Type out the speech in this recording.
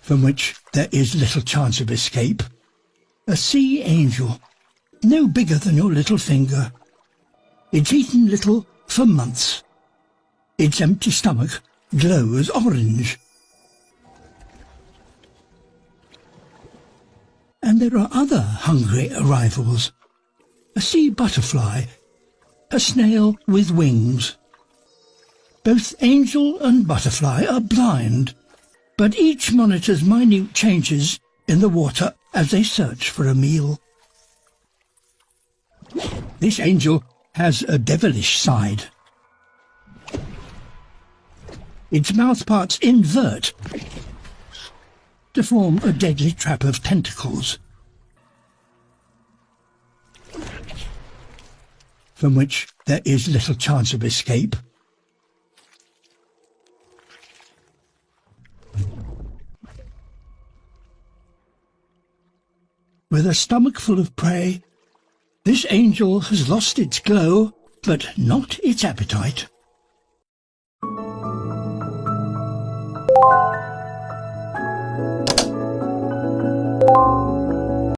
from which there is little chance of escape. A sea angel, no bigger than your little finger. It's eaten little for months. Its empty stomach glows orange. And there are other hungry arrivals. A sea butterfly, a snail with wings. Both angel and butterfly are blind, but each monitors minute changes in the water as they search for a meal. This angel has a devilish side. Its mouthparts invert to form a deadly trap of tentacles, from which there is little chance of escape. With a stomach full of prey, this angel has lost its glow, but not its appetite.